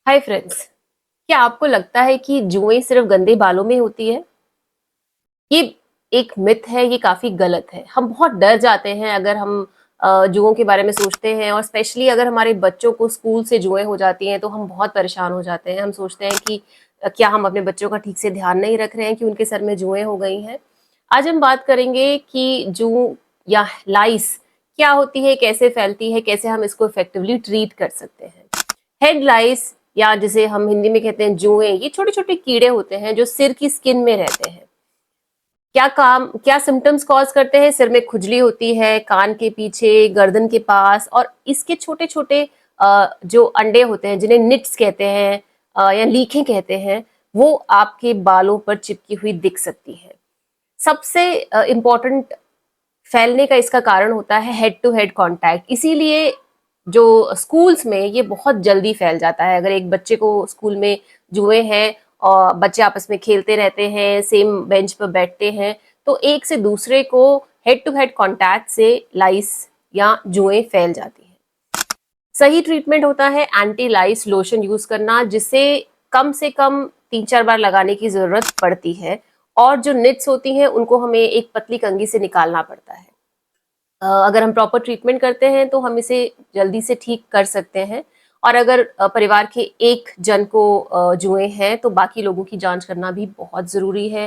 Hi friends. क्या आपको लगता है कि जुएं सिर्फ गंदे बालों में होती है? ये एक मिथ है, ये काफी गलत है। हम बहुत डर जाते हैं अगर हम जुओं के बारे में सोचते हैं, और स्पेशली अगर हमारे बच्चों को स्कूल से जुएं हो जाती हैं तो हम बहुत परेशान हो जाते हैं। हम सोचते हैं कि क्या हम अपने बच्चों का ठीक से ध्यान नहीं रख रहे हैं कि उनके सर में जुएं हो गई हैं। आज हम बात करेंगे कि जू या लाइस क्या होती है, कैसे फैलती है, कैसे हम इसको इफेक्टिवली ट्रीट कर सकते हैं। हेड लाइस या जिसे हम हिंदी में कहते हैं जुएं, ये छोटे छोटे कीड़े होते हैं जो सिर की स्किन में रहते हैं। क्या सिम्टम्स कॉज करते हैं? सिर में खुजली होती है, कान के पीछे, गर्दन के पास, और इसके छोटे छोटे जो अंडे होते हैं जिन्हें निट्स कहते हैं या लीखें कहते हैं, वो आपके बालों पर चिपकी हुई दिख सकती है। सबसे इम्पोर्टेंट फैलने का इसका कारण होता है हेड टू हेड कांटेक्ट। इसीलिए जो स्कूल्स में ये बहुत जल्दी फैल जाता है। अगर एक बच्चे को स्कूल में जुए हैं और बच्चे आपस में खेलते रहते हैं, सेम बेंच पर बैठते हैं, तो एक से दूसरे को हेड टू हेड कांटेक्ट से लाइस या जुएं फैल जाती हैं। सही ट्रीटमेंट होता है एंटी लाइस लोशन यूज करना, जिसे कम से कम 3-4 बार लगाने की जरूरत पड़ती है, और जो निट्स होती हैं उनको हमें एक पतली कंघी से निकालना पड़ता है। अगर हम प्रॉपर ट्रीटमेंट करते हैं तो हम इसे जल्दी से ठीक कर सकते हैं। और अगर परिवार के एक जन को जुए हैं तो बाकी लोगों की जांच करना भी बहुत ज़रूरी है।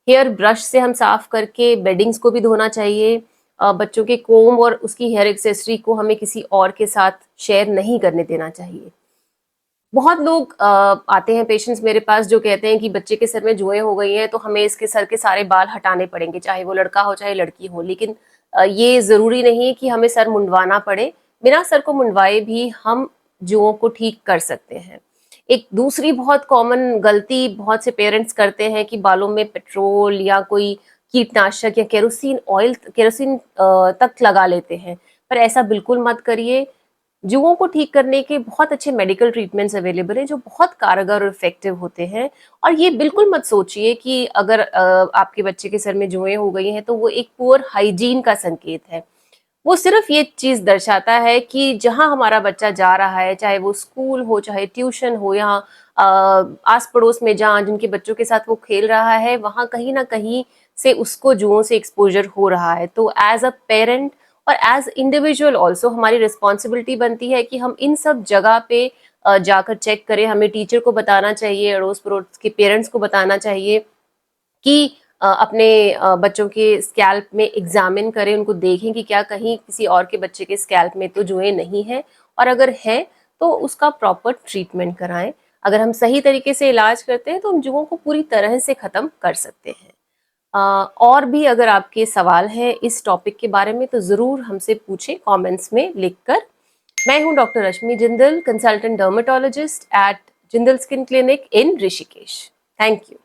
हेयर ब्रश से हम साफ करके बेडिंग्स को भी धोना चाहिए। बच्चों के कोम और उसकी हेयर एक्सेसरी को हमें किसी और के साथ शेयर नहीं करने देना चाहिए। बहुत लोग आते हैं पेशेंट्स मेरे पास जो कहते हैं कि बच्चे के सर में जुएं हो गई हैं तो हमें इसके सर के सारे बाल हटाने पड़ेंगे, चाहे वो लड़का हो चाहे लड़की हो। लेकिन ये जरूरी नहीं है कि हमें सर मुंडवाना पड़े। बिना सर को मुंडवाए भी हम जुओं को ठीक कर सकते हैं। एक दूसरी बहुत कॉमन गलती बहुत से पेरेंट्स करते हैं कि बालों में पेट्रोल या कोई कीटनाशक या केरोसिन तक लगा लेते हैं। पर ऐसा बिल्कुल मत करिए। जुओं को ठीक करने के बहुत अच्छे मेडिकल ट्रीटमेंट्स अवेलेबल हैं जो बहुत कारगर और इफेक्टिव होते हैं। और ये बिल्कुल मत सोचिए कि अगर आपके बच्चे के सर में जुएं हो गई हैं तो वो एक पुअर हाइजीन का संकेत है। वो सिर्फ ये चीज दर्शाता है कि जहां हमारा बच्चा जा रहा है, चाहे वो स्कूल हो चाहे ट्यूशन हो, या आस पड़ोस में जहाँ जिनके बच्चों के साथ वो खेल रहा है, वहां कहीं ना कहीं से उसको जुओं से एक्सपोजर हो रहा है। तो एज अ पेरेंट और एज इंडिविजुअल ऑल्सो हमारी रिस्पॉन्सिबिलिटी बनती है कि हम इन सब जगह पे जाकर चेक करें। हमें टीचर को बताना चाहिए, अड़ोस पड़ोस के पेरेंट्स को बताना चाहिए कि अपने बच्चों के स्कैल्प में एग्जामिन करें, उनको देखें कि क्या कहीं किसी और के बच्चे के स्कैल्प में तो जुएं नहीं है, और अगर है तो उसका प्रॉपर ट्रीटमेंट कराएं। अगर हम सही तरीके से इलाज करते हैं तो हम जुओं को पूरी तरह से खत्म कर सकते हैं। और भी अगर आपके सवाल हैं इस टॉपिक के बारे में तो ज़रूर हमसे पूछें कमेंट्स में लिखकर। मैं हूं doctor Rashmi Jindal, consultant dermatologist at Jindal skin clinic in Rishikesh. Thank you.